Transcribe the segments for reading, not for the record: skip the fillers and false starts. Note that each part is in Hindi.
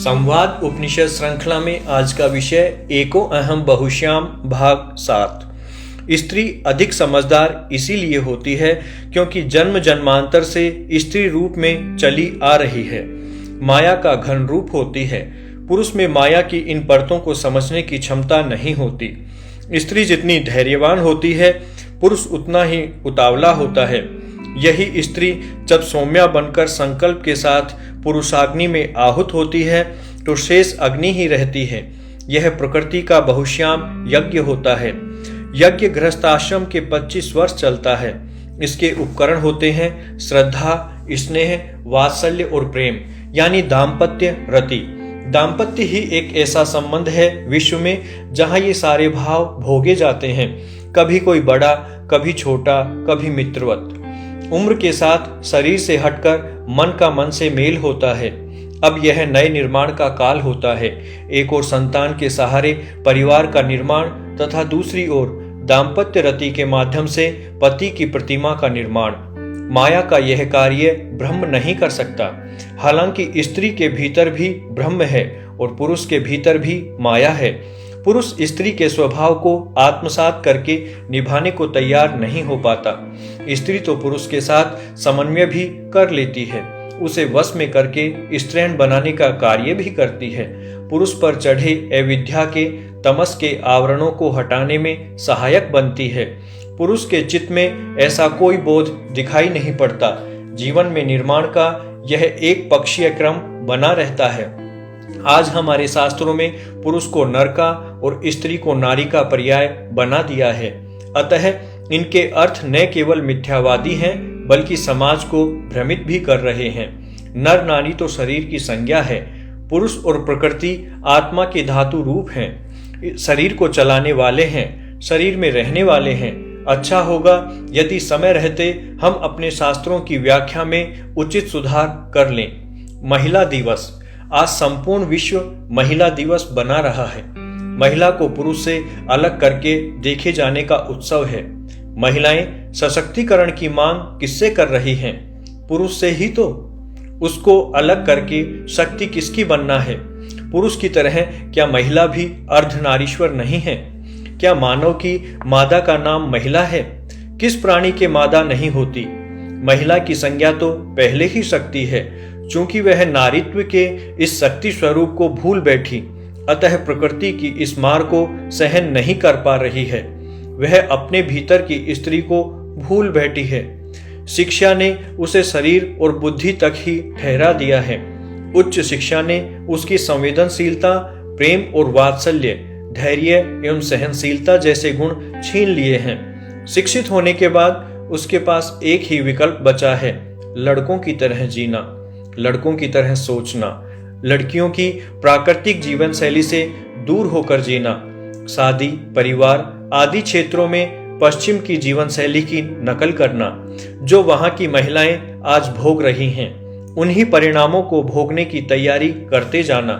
संवाद उपनिषद श्रृंखला में आज का विषय एको अहम बहुश्याम भाग 7। स्त्री अधिक समझदार इसीलिए होती है क्योंकि जन्म जन्मांतर से स्त्री रूप में चली आ रही है। माया का घन रूप होती है। पुरुष में माया की इन परतों को समझने की क्षमता नहीं होती। स्त्री जितनी धैर्यवान होती है, पुरुष उतना ही उतावला होता है। यही स्त्री जब सौम्या बनकर संकल्प के साथ पुरुषाग्नि में आहुत होती है तो शेष अग्नि ही रहती है। यह प्रकृति का बहुश्याम यज्ञ होता है। यज्ञ गृहस्थाश्रम के 25 वर्ष चलता है। इसके उपकरण होते हैं श्रद्धा, स्नेह, वात्सल्य और प्रेम, यानी दाम्पत्य रति। दाम्पत्य ही एक ऐसा संबंध है विश्व में जहां ये सारे भाव भोगे जाते हैं, कभी कोई बड़ा, कभी छोटा, कभी मित्रवत। उम्र के साथ शरीर से हटकर मन का मन से मेल होता है। अब यह नए निर्माण का काल होता है। एक ओर संतान के सहारे परिवार का निर्माण तथा दूसरी ओर दाम्पत्य रति के माध्यम से पति की प्रतिमा का निर्माण। माया का यह कार्य ब्रह्म नहीं कर सकता। हालांकि स्त्री के भीतर भी ब्रह्म है और पुरुष के भीतर भी माया है। पुरुष स्त्री के स्वभाव को आत्मसात करके निभाने को तैयार नहीं हो पाता। स्त्री तो पुरुष के साथ समन्वय भी कर लेती है, उसे वश में करके स्त्रैण बनाने का कार्य भी करती है। पुरुष पर चढ़े अविद्या के तमस के आवरणों को हटाने में सहायक बनती है। पुरुष के चित्त में ऐसा कोई बोध दिखाई नहीं पड़ता। जीवन में निर्माण का यह एक पक्षीय क्रम बना रहता है। आज हमारे शास्त्रों में पुरुष को नर का और स्त्री को नारी का पर्याय बना दिया है। अतः इनके अर्थ न केवल मिथ्यावादी हैं बल्कि समाज को भ्रमित भी कर रहे हैं। नर नारी तो शरीर की संज्ञा है। पुरुष और प्रकृति आत्मा के धातु रूप हैं, शरीर को चलाने वाले हैं, शरीर में रहने वाले हैं। अच्छा होगा यदि समय रहते हम अपने शास्त्रों की व्याख्या में उचित सुधार कर लें। महिला दिवस। आज संपूर्ण विश्व महिला दिवस बना रहा है। महिला को पुरुष से अलग करके देखे जाने का उत्सव है। महिलाएं सशक्तिकरण की मांग किससे कर रही हैं? पुरुष से ही तो। उसको अलग करके शक्ति किसकी बनना है? पुरुष की तरह क्या महिला भी अर्धनारीश्वर नहीं है? क्या मानव की मादा का नाम महिला है? किस प्राणी के मादा नहीं होती? महिला की संज्ञा तो पहले ही शक्ति है। चूंकि वह नारीत्व के इस शक्ति स्वरूप को भूल बैठी, अतः प्रकृति की इस मार को सहन नहीं कर पा रही है। वह अपने भीतर की स्त्री को भूल बैठी है। शिक्षा ने उसे शरीर और बुद्धि तक ही ठहरा दिया है। उच्च शिक्षा ने उसकी संवेदनशीलता, प्रेम और वात्सल्य, धैर्य एवं सहनशीलता जैसे गुण छीन लिए हैं। शिक्षित होने के बाद उसके पास एक ही विकल्प बचा है, लड़कों की तरह जीना, लड़कों की तरह सोचना, लड़कियों की प्राकृतिक जीवन शैली से दूर होकर जीना। शादी, परिवार आदि क्षेत्रों में पश्चिम की जीवन शैली की नकल करना। जो वहां की महिलाएं आज भोग रही हैं, उन्हीं परिणामों को भोगने की तैयारी करते जाना।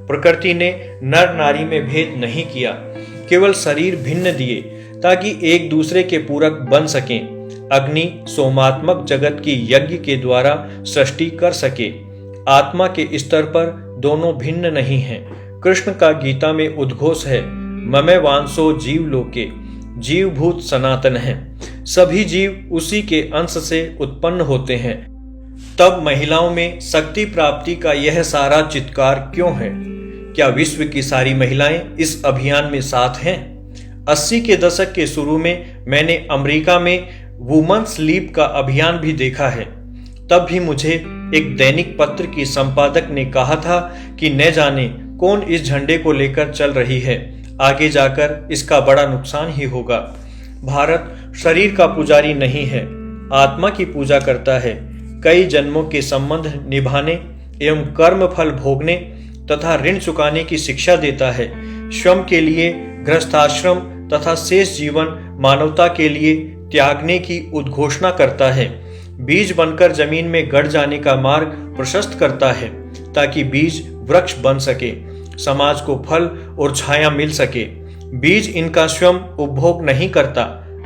प्रकृति ने नर नारी में भेद नहीं किया, केवल शरीर भिन्न दिए ताकि एक दूसरे के पूरक बन सकें। अग्नि सोमात्मक जगत की यज्ञ के द्वारा सृष्टि कर सके। आत्मा के स्तर पर दोनों भिन्न नहीं हैं। कृष्ण का गीता में उद्घोष है, ममे वांसो जीव लोके, जीव भूत सनातन है। सभी जीव उसी के अंश से उत्पन्न होते हैं। तब महिलाओं में शक्ति प्राप्ति का यह सारा चित्कार क्यों है? क्या विश्व की सारी महिलाएं इस अभियान में साथ हैं? 80 के दशक के शुरू में मैंने अमेरिका में वुमेन्स लीप का अभियान भी देखा है। तब भी मुझे एक दैनिक पत्र की संपादक ने कहा था कि न जाने कौन इस झंडे को लेकर चल रही है, आगे जाकर इसका बड़ा नुकसान ही होगा। भारत शरीर का पुजारी नहीं है, आत्मा की पूजा करता है। कई जन्मों के संबंध निभाने एवं कर्म फल भोगने तथा ऋण चुकाने की शिक्षा देता है। श्रम के लिए गृहस्थाश्रम तथा शेष जीवन मानवता के लिए त्यागने की उद्घोषणा करता है। बीज बनकर जमीन में गड़ जाने का मार्ग प्रशस्त करता है ताकि बीज वृक्ष बन सके, समाज को फल और छाया मिल सके। बीज इनका श्रम उपभोग नहीं करता।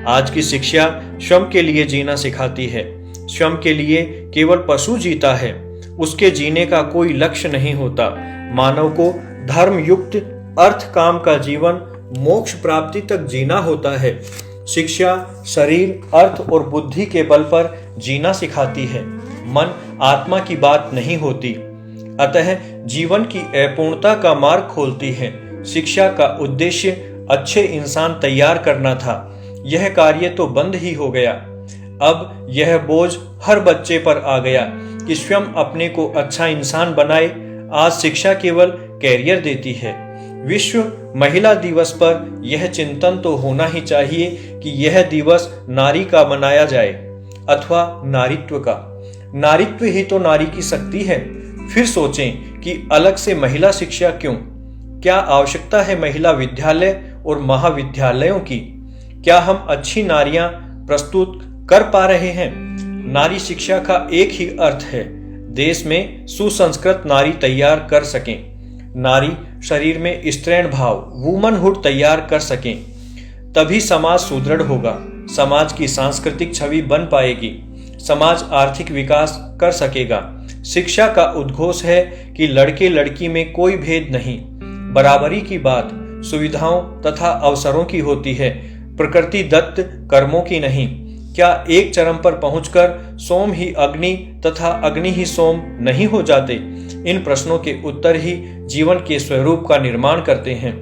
आज की शिक्षा श्रम के लिए जीना सिखाती है। श्रम के लिए केवल पशु जीता है। उसके जीने का कोई लक्ष्य नहीं होता। मानव को धर्म युक्त अर्थ काम का जीवन मोक्ष प्राप्ति तक जीना होता है। शिक्षा शरीर, अर्थ और बुद्धि के बल पर जीना सिखाती है, मन आत्मा की बात नहीं होती। अतः जीवन की अपूर्णता का मार्ग खोलती है। शिक्षा का उद्देश्य अच्छे इंसान तैयार करना था, यह कार्य तो बंद ही हो गया। अब यह बोझ हर बच्चे पर आ गया कि स्वयं अपने को अच्छा इंसान बनाए। आज शिक्षा केवल कैरियर देती है। विश्व महिला दिवस पर यह चिंतन तो होना ही चाहिए कि यह दिवस नारी का मनाया जाए अथवा नारीत्व का। नारीत्व ही तो नारी की शक्ति है। फिर सोचें कि अलग से महिला शिक्षा क्यों? क्या आवश्यकता है महिला विद्यालय और महाविद्यालयों की? क्या हम अच्छी नारियां प्रस्तुत कर पा रहे हैं? नारी शिक्षा का एक ही अर्थ है, देश में सुसंस्कृत नारी तैयार कर सकें। नारी शरीर में स्त्रैण भाव, वुमनहुड तैयार कर सकें, तभी समाज सुदृढ़ होगा, समाज की सांस्कृतिक छवि बन पाएगी, समाज आर्थिक विकास कर सकेगा। शिक्षा का उद्घोष है कि लड़के लड़की में कोई भेद नहीं, बराबरी की बात सुविधाओं तथा अवसरों की होती है, प्रकृति दत्त कर्मों की नहीं। क्या एक चरम पर पहुंचकर सोम ही अग्नि तथा अग्नि ही सोम नहीं हो जाते? इन प्रश्नों के उत्तर ही जीवन के स्वरूप का निर्माण करते हैं।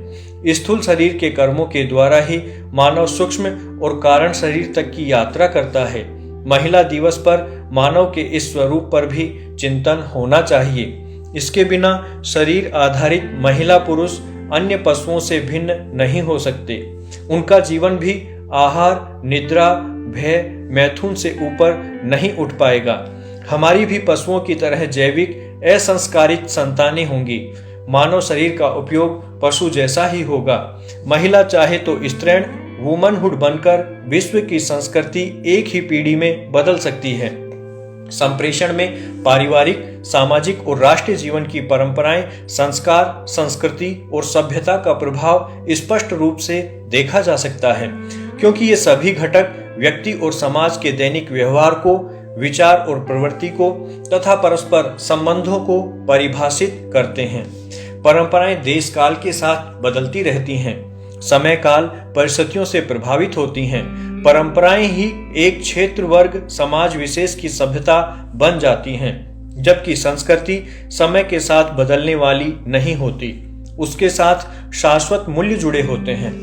स्थूल शरीर के कर्मों के द्वारा ही मानव सूक्ष्म और कारण शरीर तक की यात्रा करता है। महिला दिवस पर मानव के इस स्वरूप पर भी चिंतन होना चाहिए। इसके बिना शरीर आधारित महिला पुरुष अन्य पशुओं से भिन्न नहीं हो सकते। उनका जीवन भी आहार, निद्रा, भय, मैथुन से ऊपर नहीं उठ पाएगा। हमारी भी पशुओं की तरह जैविक असंस्कारित संतानें होंगी। मानव शरीर का उपयोग पशु जैसा ही होगा। महिला चाहे तो स्त्रैण वुमनहुड बनकर विश्व की संस्कृति एक ही पीढ़ी में बदल सकती है। संप्रेषण में पारिवारिक, सामाजिक और राष्ट्रीय जीवन की परंपराएं, संस्कार, संस्कृति और सभ्यता का प्रभाव स्पष्ट रूप से देखा जा सकता है, क्योंकि ये सभी घटक व्यक्ति और समाज के दैनिक व्यवहार को, विचार और प्रवृत्ति को तथा परस्पर संबंधों को परिभाषित करते हैं। परंपराएं देश काल के साथ बदलती रहती हैं, समय काल परिस्थितियों से प्रभावित होती हैं। परंपराएं ही एक क्षेत्र, वर्ग, समाज विशेष की सभ्यता बन जाती हैं, जबकि संस्कृति समय के साथ बदलने वाली नहीं होती, उसके साथ शाश्वत मूल्य जुड़े होते हैं।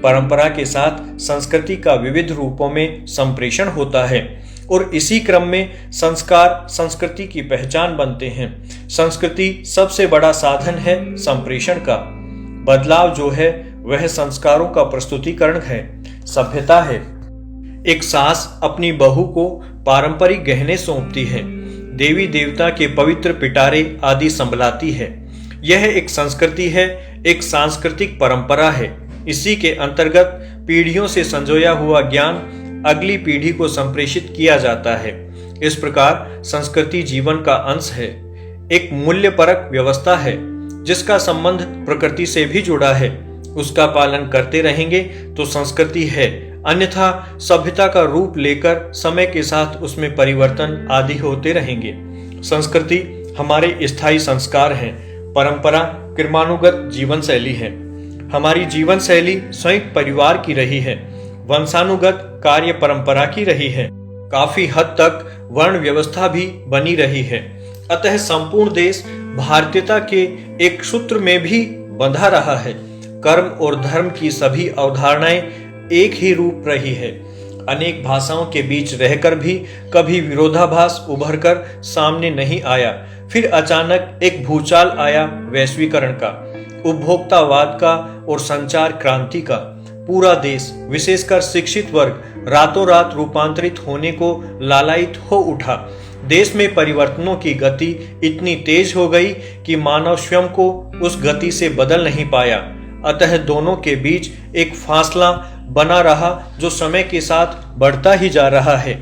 परंपरा के साथ संस्कृति का विविध रूपों में संप्रेषण होता है और इसी क्रम में संस्कार संस्कृति की पहचान बनते हैं। संस्कृति सबसे बड़ा साधन है संप्रेषण का। बदलाव जो है वह संस्कारों का प्रस्तुतिकरण है, सभ्यता है। एक सास अपनी बहू को पारंपरिक गहने सौंपती है, देवी देवता के पवित्र पिटारे आदि संभलाती है। यह एक संस्कृति है, एक सांस्कृतिक परंपरा है। इसी के अंतर्गत पीढ़ियों से संजोया हुआ ज्ञान अगली पीढ़ी को संप्रेषित किया जाता है। इस प्रकार संस्कृति जीवन का अंश है, एक मूल्यपरक व्यवस्था है जिसका संबंध प्रकृति से भी जुड़ा है। उसका पालन करते रहेंगे तो संस्कृति है, अन्यथा सभ्यता का रूप लेकर समय के साथ उसमें परिवर्तन आदि होते रहेंगे। संस्कृति हमारे स्थायी संस्कार हैं, परंपरा क्रमानुगत जीवन शैली है। हमारी जीवन शैली संयुक्त परिवार की रही है, वंशानुगत कार्य परंपरा की रही है, काफी हद तक वर्ण व्यवस्था भी बनी रही है। अतः संपूर्ण देश भारतीयता के एक सूत्र में भी बंधा रहा है। कर्म और धर्म की सभी अवधारणाएं एक ही रूप रही है। अनेक भाषाओं के बीच रहकर भी कभी विरोधाभास उभरकर सामने नहीं आया। फिर अचानक एक भूचाल आया वैश्वीकरण का, उपभोक्तावाद का और संचार क्रांति का। पूरा देश, विशेषकर शिक्षित वर्ग, रातों रात रूपांतरित होने को लालायित हो उठा। देश में परिवर्तनों की गति इतनी तेज हो गई कि मानव स्वयं को उस गति से बदल नहीं पाया। अतः दोनों के बीच एक फासला बना रहा जो समय के साथ बढ़ता ही जा रहा है।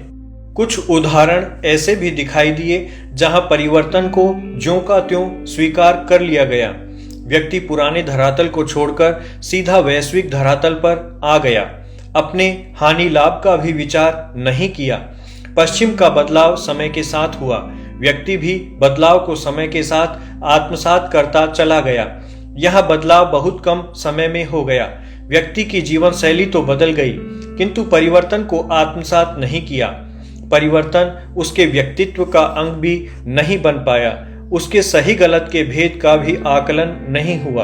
कुछ उदाहरण ऐसे भी दिखाई दिए जहां परिवर्तन को ज्यों का त्यों स्वीकार कर लिया गया। व्यक्ति पुराने धरातल को छोड़कर सीधा वैश्विक धरातल पर आ गया, अपने हानि लाभ का भी विचार नहीं किया। पश्चिम का बदलाव समय के साथ हुआ, व्यक्ति भी बदलाव को समय के साथ आत्मसात करता चला गया। यह बदलाव बहुत कम समय में हो गया। व्यक्ति की जीवन शैली तो बदल गई, किंतु परिवर्तन को आत्मसात नहीं किया। परिवर्तन उसके व्यक्तित्व का अंग भी नहीं बन पाया। उसके सही गलत के भेद का भी आकलन नहीं हुआ।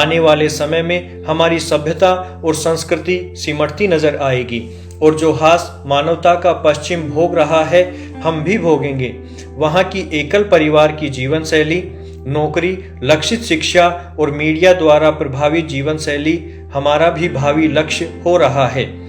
आने वाले समय में हमारी सभ्यता और संस्कृति सिमटती नजर आएगी, और जो हास मानवता का पश्चिम भोग रहा है, हम भी भोगेंगे। वहां की एकल परिवार की जीवन शैली, नौकरी, लक्षित शिक्षा और मीडिया द्वारा प्रभावित जीवन शैली हमारा भी भावी लक्ष्य हो रहा है।